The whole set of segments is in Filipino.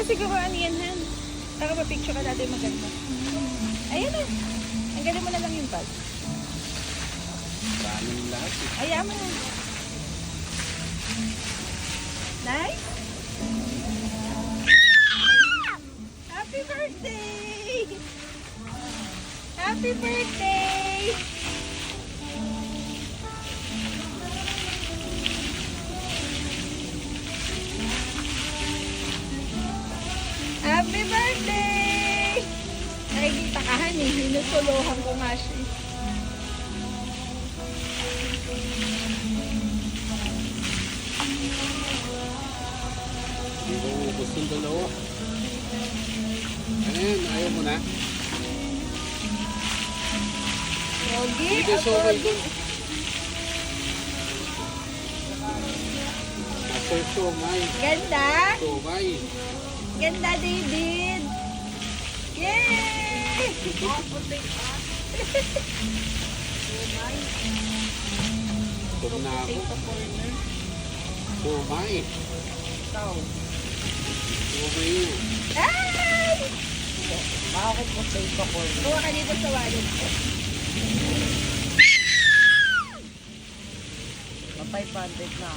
siguro ano yan, Han. Para ma-picture ka natin maganda. Ayan na. Ang galing mo na lang yung bag. Maraming lahat eh. Ayan mo na. Nice. Happy birthday! Happy birthday! Happy birthday! Nakikita ka, Han, eh. Hinusuluhan ko nga siya. Hindi ko ubos yung dalawa. Ano yun? Ayaw mo na? Yogi, Dito ako. sumay doon. Master sumay. Ganda. Sumay. Ganda, David. Yay! Ito na ako. Sumay. Sumay yun. Ay! Bakit po sa ito ko? Kuha ka dito sa wallet ko. Ma 500 na.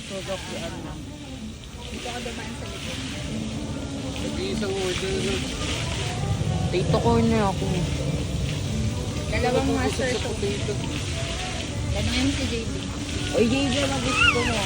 Sugok yan na. Dito ka dumaan sa likod. Nag-iisang order na. Dito corner ako. Dalawang master Sa to. potato. Tanongin si JB. Oy, JJ, na gusto mo.